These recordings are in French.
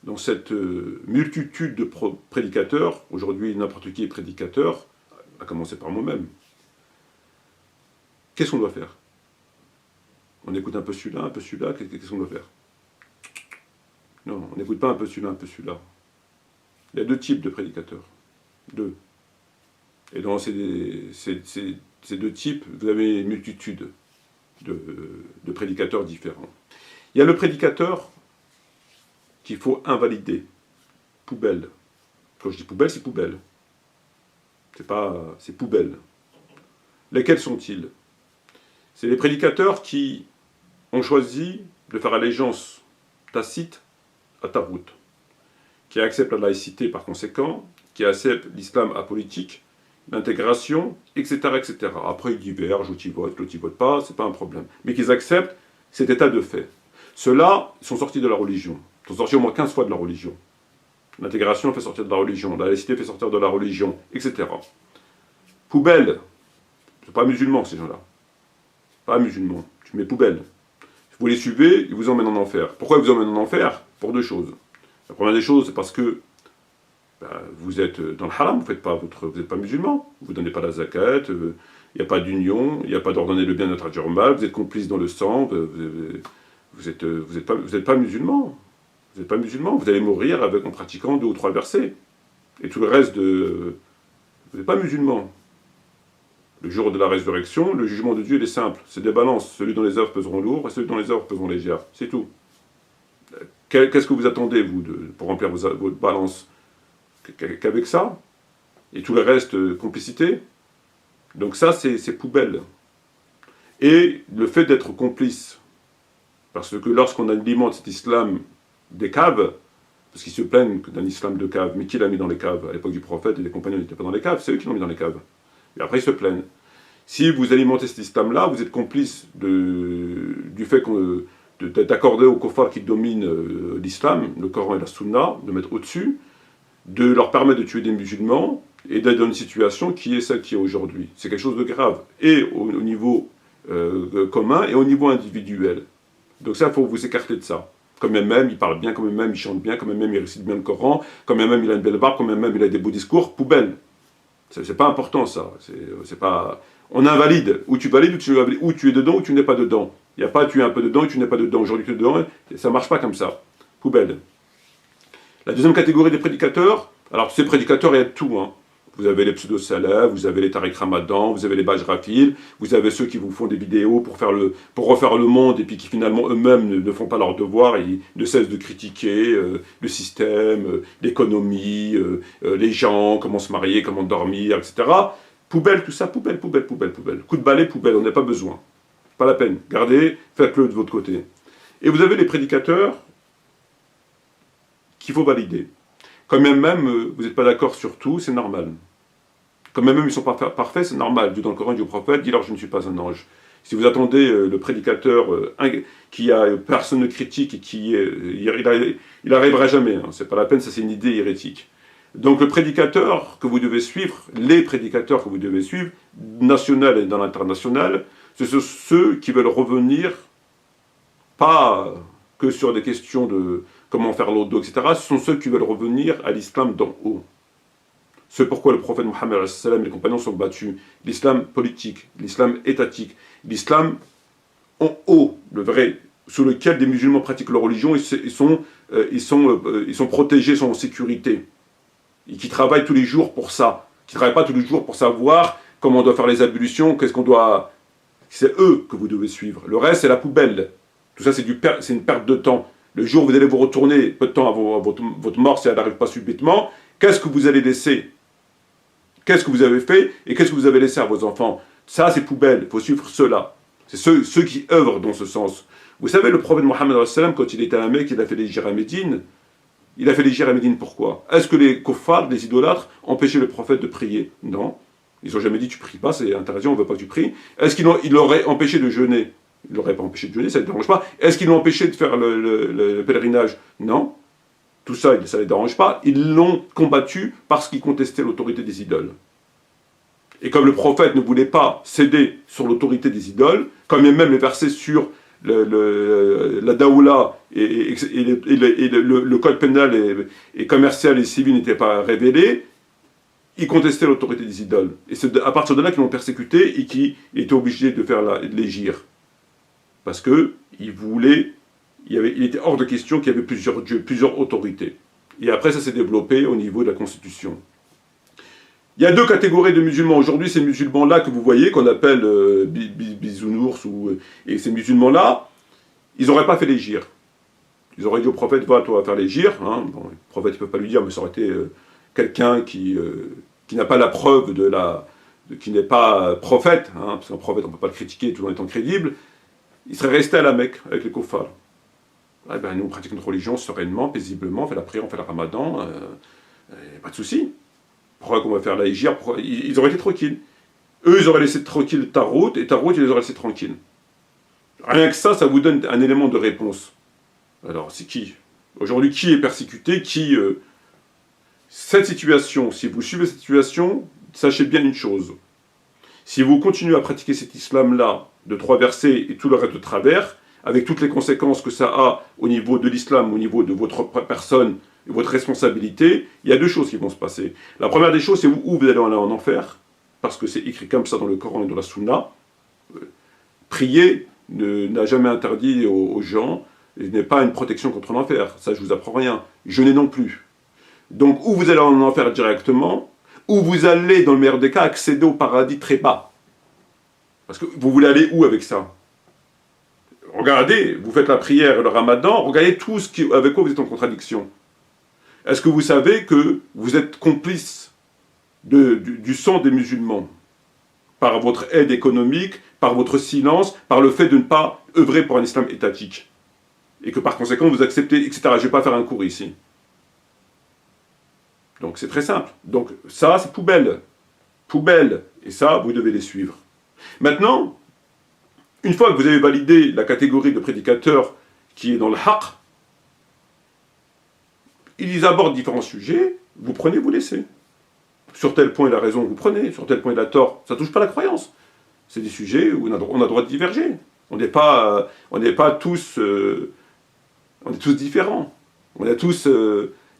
dans cette multitude de prédicateurs, aujourd'hui n'importe qui est prédicateur, à commencer par moi-même, qu'est-ce qu'on doit faire? On écoute un peu celui-là, qu'est-ce qu'on doit faire? Non, on n'écoute pas un peu celui-là. Il y a deux types de prédicateurs. Deux. Et dans ces deux types, vous avez une multitude de prédicateurs différents. Il y a le prédicateur qu'il faut invalider. Poubelle. Quand je dis poubelle, c'est poubelle. C'est poubelle. Lesquels sont-ils? C'est les prédicateurs qui ont choisi de faire allégeance tacite à Taghut, qui acceptent la laïcité par conséquent, qui acceptent l'islam apolitique, l'intégration, etc., etc. Après, ils divergent, l'autre ils votent pas, c'est pas un problème. Mais qu'ils acceptent cet état de fait. Ceux-là sont sortis de la religion. Ils sont sortis au moins 15 fois de la religion. L'intégration fait sortir de la religion, la laïcité fait sortir de la religion, etc. Poubelle, c'est pas musulman ces gens-là. Pas musulman, tu mets poubelle. Vous les suivez, ils vous emmènent en enfer. Pourquoi ils vous emmènent en enfer? Pour deux choses. La première des choses, c'est parce que vous êtes dans le haram, vous n'êtes pas musulman, vous ne donnez pas la zakat, il n'y a pas d'union, il n'y a pas d'ordonner le bien de interdire le mal, vous êtes complice dans le sang, vous n'êtes pas musulman. Vous n'êtes pas musulman, vous allez mourir en pratiquant 2 ou 3 versets. Et tout le reste vous n'êtes pas musulman. Le jour de la résurrection, le jugement de Dieu il est simple, c'est des balances, celui dont les œuvres peseront lourd et celui dont les œuvres peseront légères, c'est tout. Qu'est-ce que vous attendez, vous, pour remplir votre balance? Qu'avec ça? Et tout le reste, complicité? Donc ça, c'est poubelle. Et le fait d'être complice, parce que lorsqu'on alimente cet islam des caves, parce qu'ils se plaignent d'un islam de cave, mais qui l'a mis dans les caves? À l'époque du prophète, et les compagnons n'étaient pas dans les caves, c'est eux qui l'ont mis dans les caves. Et après, ils se plaignent. Si vous alimentez cet islam-là, vous êtes complice du fait d'accorder aux kuffars qui dominent l'islam, le Coran et la Sunna, de mettre au-dessus, de leur permettre de tuer des musulmans, et d'être dans une situation qui est celle qui est aujourd'hui. C'est quelque chose de grave, et au niveau commun, et au niveau individuel. Donc ça, il faut vous écarter de ça. Quand même, il parle bien, quand même, il chante bien, quand même, il récite bien le Coran, quand même, il a une belle barbe, quand même, il a des beaux discours, poubelle. C'est pas important, ça. C'est pas... On invalide. Ou tu valides, ou tu es dedans, ou tu n'es pas dedans. Il n'y a pas tu es un peu dedans, ou tu n'es pas dedans. Aujourd'hui, tu es dedans, ça marche pas comme ça. Poubelle. La deuxième catégorie des prédicateurs, alors ces prédicateurs, il y a de tout, hein. Vous avez les pseudo-salafs, vous avez les Tariq Ramadan, vous avez les Bajrafil, vous avez ceux qui vous font des vidéos pour refaire le monde et puis qui finalement eux-mêmes ne font pas leur devoir et ils ne cessent de critiquer le système, l'économie, les gens, comment se marier, comment dormir, etc. Poubelle, tout ça, poubelle, poubelle, poubelle, poubelle. Coup de balai, poubelle, on n'a pas besoin. Pas la peine. Gardez, faites-le de votre côté. Et vous avez les prédicateurs qu'il faut valider. Quand même, vous n'êtes pas d'accord sur tout, c'est normal. Quand même, ils ne sont pas parfaits, c'est normal. Dieu dans le Coran dit au prophète, dis-leur je ne suis pas un ange. Si vous attendez le prédicateur personne ne critique et il n'arrivera jamais. Hein. C'est pas la peine, ça c'est une idée hérétique. Donc le prédicateur que vous devez suivre, les prédicateurs que vous devez suivre, national et dans l'international, ce sont ceux qui veulent revenir, pas que sur des questions de comment faire l'autre dos, etc. Ce sont ceux qui veulent revenir à l'islam d'en haut. C'est pourquoi le prophète Mohammed et les compagnons sont battus. L'islam politique, l'islam étatique, l'islam en haut, le vrai, sous lequel des musulmans pratiquent leur religion, ils sont protégés, sont en sécurité. Et qui travaillent tous les jours pour ça. Qui ne travaillent pas tous les jours pour savoir comment on doit faire les ablutions, qu'est-ce qu'on doit... C'est eux que vous devez suivre. Le reste, c'est la poubelle. Tout ça, c'est une perte de temps. Le jour où vous allez vous retourner, peu de temps avant votre mort, si elle n'arrive pas subitement, qu'est-ce que vous allez laisser? Qu'est-ce que vous avez fait et qu'est-ce que vous avez laissé à vos enfants? Ça, c'est poubelle. Il faut suivre ceux-là. C'est ceux qui œuvrent dans ce sens. Vous savez, le prophète Mohammed, quand il était à Mecque, il a fait l'hijra à Médine. Il a fait l'hijra à Médine pourquoi? Est-ce que les kuffars, les idolâtres, empêchaient le prophète de prier? Non. Ils n'ont jamais dit tu pries pas, c'est interdit, on ne veut pas que tu pries. Est-ce qu'ils l'auraient empêché de jeûner? Ils ne l'auraient pas empêché de jeûner, ça ne les dérange pas. Est-ce qu'ils l'ont empêché de faire le pèlerinage? Non. Tout ça, ça ne les dérange pas. Ils l'ont combattu parce qu'ils contestaient l'autorité des idoles. Et comme le prophète ne voulait pas céder sur l'autorité des idoles, comme il y a même les versets sur la daoula et le code pénal et commercial et civil n'étaient pas révélés, ils contestaient l'autorité des idoles. Et c'est à partir de là qu'ils l'ont persécuté et qu'ils étaient obligés de faire l'égir. Parce qu'il voulait, il était hors de question qu'il y avait plusieurs dieux, plusieurs autorités. Et après, ça s'est développé au niveau de la Constitution. Il y a deux catégories de musulmans. Aujourd'hui, ces musulmans-là que vous voyez, qu'on appelle bisounours, et ces musulmans-là, ils n'auraient pas fait l'égir. Ils auraient dit au prophète, va toi faire l'égir. Hein. Bon, le prophète ne peut pas lui dire, mais ça aurait été quelqu'un qui n'a pas la preuve qui n'est pas prophète, hein, parce qu'un prophète, on ne peut pas le critiquer tout en étant crédible. Il serait resté à la Mecque avec les kuffars. Eh ben, nous, on pratique notre religion sereinement, paisiblement, on fait la prière, on fait le ramadan, pas de souci. Pourquoi qu'on va faire la hijra? Ils auraient été tranquilles. Eux, ils auraient laissé tranquille Tarout, et Tarout, ils les auraient laissés tranquilles. Rien que ça vous donne un élément de réponse. Alors, c'est qui? Aujourd'hui, qui est persécuté? Cette situation, si vous suivez cette situation, sachez bien une chose. Si vous continuez à pratiquer cet islam-là, de 3 versets et tout le reste de travers, avec toutes les conséquences que ça a au niveau de l'islam, au niveau de votre personne, et votre responsabilité, il y a 2 choses qui vont se passer. La première des choses, c'est où vous allez aller en enfer, parce que c'est écrit comme ça dans le Coran et dans la Sunna. Prier n'a jamais interdit aux gens, et n'est pas une protection contre l'enfer. Ça, je ne vous apprends rien. Jeûner non plus. Donc, où vous allez en enfer directement, ou vous allez, dans le meilleur des cas, accéder au paradis très bas. Parce que vous voulez aller où avec ça? Regardez, vous faites la prière et le ramadan, regardez tout avec quoi vous êtes en contradiction. Est-ce que vous savez que vous êtes complice du sang des musulmans par votre aide économique, par votre silence, par le fait de ne pas œuvrer pour un islam étatique? Et que par conséquent vous acceptez, etc. Je ne vais pas faire un cours ici. Donc c'est très simple. Donc ça, c'est poubelle. Poubelle. Et ça, vous devez les suivre. Maintenant, une fois que vous avez validé la catégorie de prédicateurs qui est dans le haqq, ils abordent différents sujets, vous prenez, vous laissez. Sur tel point il a raison, vous prenez, sur tel point il a tort, ça ne touche pas la croyance. C'est des sujets où on a droit de diverger. On n'est pas tous... on est tous différents. On a tous...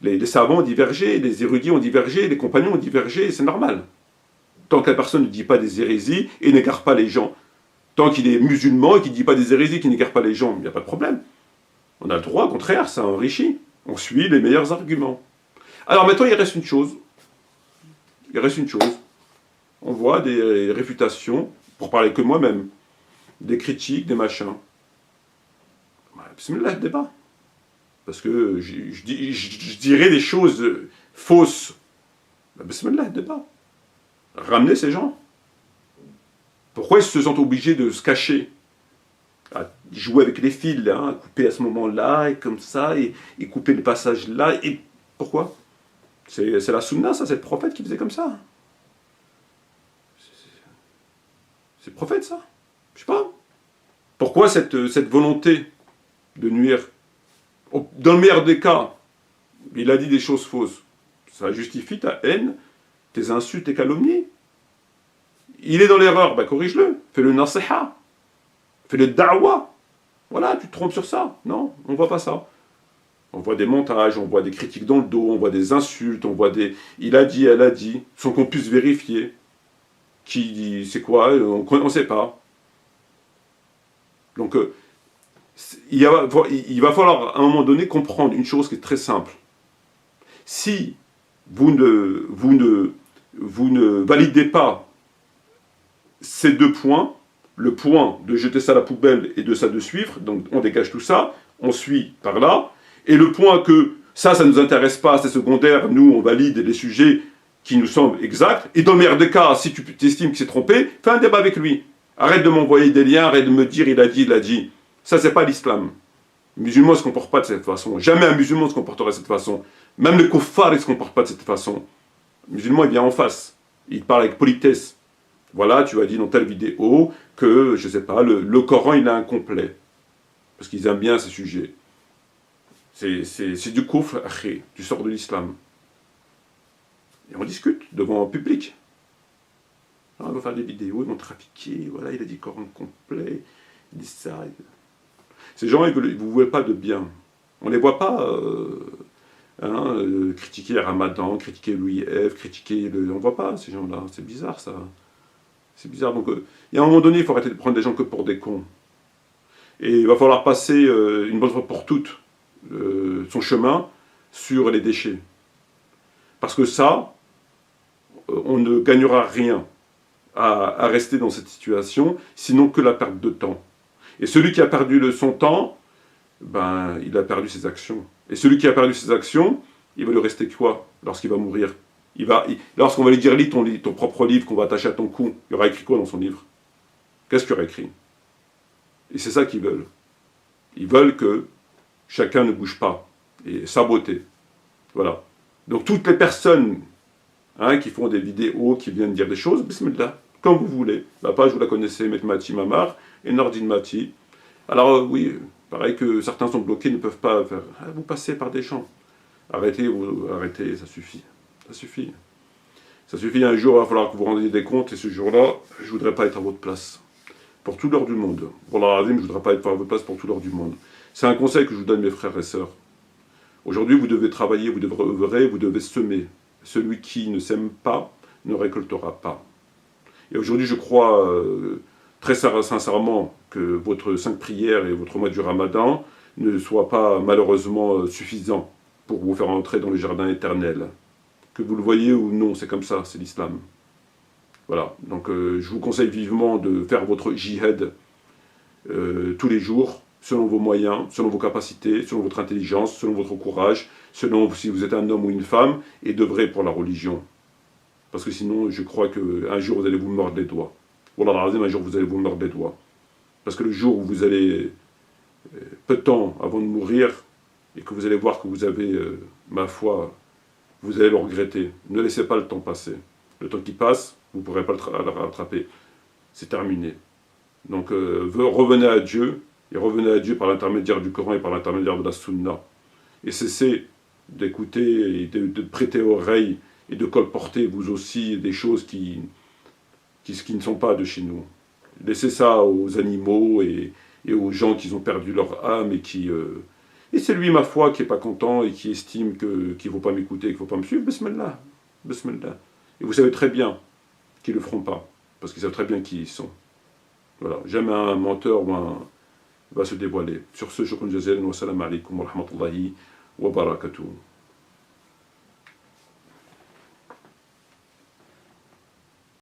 les savants ont divergé, les érudits ont divergé, les compagnons ont divergé, c'est normal. Tant que la personne ne dit pas des hérésies et n'égare pas les gens. Tant qu'il est musulman et qu'il ne dit pas des hérésies, qu'il n'égare pas les gens, il n'y a pas de problème. On a le droit, au contraire, ça enrichit. On suit les meilleurs arguments. Alors maintenant, il reste une chose. Il reste une chose. On voit des réfutations, pour parler que moi-même, des critiques, des machins. Bismillah, le débat. Parce que je dirais des choses fausses. Bismillah, le débat. Ramenez ces gens. Pourquoi ils se sentent obligés de se cacher? À jouer avec les fils, là, à couper à ce moment-là, et comme ça, et couper le passage là. Et pourquoi? C'est la sunna, ça, c'est le prophète qui faisait comme ça. C'est le prophète, ça. Je sais pas. Pourquoi cette volonté de nuire? Dans le meilleur des cas, il a dit des choses fausses. Ça justifie ta haine, tes insultes, tes calomnies. Il est dans l'erreur, ben corrige-le. Fais le nasiha. Fais le da'wa. Voilà, tu te trompes sur ça. Non, on ne voit pas ça. On voit des montages, on voit des critiques dans le dos, on voit des insultes, on voit des... Il a dit, elle a dit, sans qu'on puisse vérifier. Qui dit, c'est quoi? On ne sait pas. Donc, il va falloir à un moment donné comprendre une chose qui est très simple. Si vous ne validez pas ces 2 points, le point de jeter ça à la poubelle et de ça de suivre, donc on dégage tout ça, on suit par là, et le point que ça ne nous intéresse pas, c'est secondaire, nous on valide les sujets qui nous semblent exacts, et dans le meilleur des cas, si tu estimes qu'il s'est trompé, fais un débat avec lui. Arrête de m'envoyer des liens, arrête de me dire il a dit. Ça, c'est pas l'islam. Le musulman ne se comporte pas de cette façon. Jamais un musulman ne se comporterait de cette façon. Même le kuffar ne se comporte pas de cette façon. Le musulman, il vient en face. Il parle avec politesse. Voilà, tu as dit dans telle vidéo que, je ne sais pas, le Coran, il est incomplet. Parce qu'ils aiment bien ces sujets. C'est du kufr, tu sors de l'islam. Et on discute devant un public. On va faire des vidéos, ils vont trafiquer, voilà, il a dit Coran complet, il dit ça. Ces gens, ils ne vous voulaient pas de bien. On ne les voit pas critiquer Ramadan, critiquer Louis F, critiquer le... On ne voit pas ces gens-là, c'est bizarre ça. C'est bizarre, donc il y a un moment donné, il faut arrêter de prendre des gens que pour des cons. Et il va falloir passer une bonne fois pour toutes son chemin sur les déchets. Parce que ça, on ne gagnera rien à rester dans cette situation, sinon que la perte de temps. Et celui qui a perdu son temps, ben, il a perdu ses actions. Et celui qui a perdu ses actions, il va lui rester quoi lorsqu'il va mourir? Lorsqu'on va lui dire, lis ton propre livre qu'on va attacher à ton cou, il y aura écrit quoi dans son livre? Qu'est-ce qu'il y aura écrit? Et c'est ça qu'ils veulent. Ils veulent que chacun ne bouge pas et saboter. Voilà. Donc toutes les personnes qui font des vidéos, qui viennent dire des choses, bismillah, comme vous voulez. La page, vous la connaissez, Metmati Mamar et Nordin Mati. Alors oui, pareil que certains sont bloqués, ne peuvent pas faire. Vous passez par des champs. Arrêtez, ça suffit. Ça suffit. Ça suffit, un jour, il va falloir que vous rendiez des comptes, et ce jour-là, je ne voudrais pas être à votre place. Pour tout l'heure du monde. Pour la Razim, je ne voudrais pas être à votre place pour tout l'heure du monde. C'est un conseil que je vous donne, mes frères et sœurs. Aujourd'hui, vous devez travailler, vous devez œuvrer, vous devez semer. Celui qui ne sème pas ne récoltera pas. Et aujourd'hui, je crois très sincèrement que votre 5 prières et votre mois du Ramadan ne soient pas malheureusement suffisants pour vous faire entrer dans le jardin éternel. Que vous le voyez ou non, c'est comme ça, c'est l'islam. Voilà, donc je vous conseille vivement de faire votre jihad tous les jours, selon vos moyens, selon vos capacités, selon votre intelligence, selon votre courage, selon si vous êtes un homme ou une femme, et d'œuvrer pour la religion. Parce que sinon, je crois qu'un jour, vous allez vous mordre les doigts. Wallah al-Azim, un jour, vous allez vous mordre les doigts. Parce que le jour où vous allez, peu de temps avant de mourir, et que vous allez voir que vous avez, ma foi, vous allez le regretter. Ne laissez pas le temps passer. Le temps qui passe, vous ne pourrez pas le rattraper. C'est terminé. Donc, revenez à Dieu, et revenez à Dieu par l'intermédiaire du Coran et par l'intermédiaire de la Sunna. Et cessez d'écouter et de prêter oreille et de colporter vous aussi des choses qui ne sont pas de chez nous. Laissez ça aux animaux et aux gens qui ont perdu leur âme et qui... Et c'est lui, ma foi, qui n'est pas content et qui estime qu'il ne faut pas m'écouter, qu'il ne faut pas me suivre. Bismillah. Bismillah. Et vous savez très bien qu'ils ne le feront pas, parce qu'ils savent très bien qui ils sont. Voilà. Jamais un menteur ou un va se dévoiler. Sur ce, je vous remercie. Wassalamu alaikum wa rahmatullahi wa barakatuh.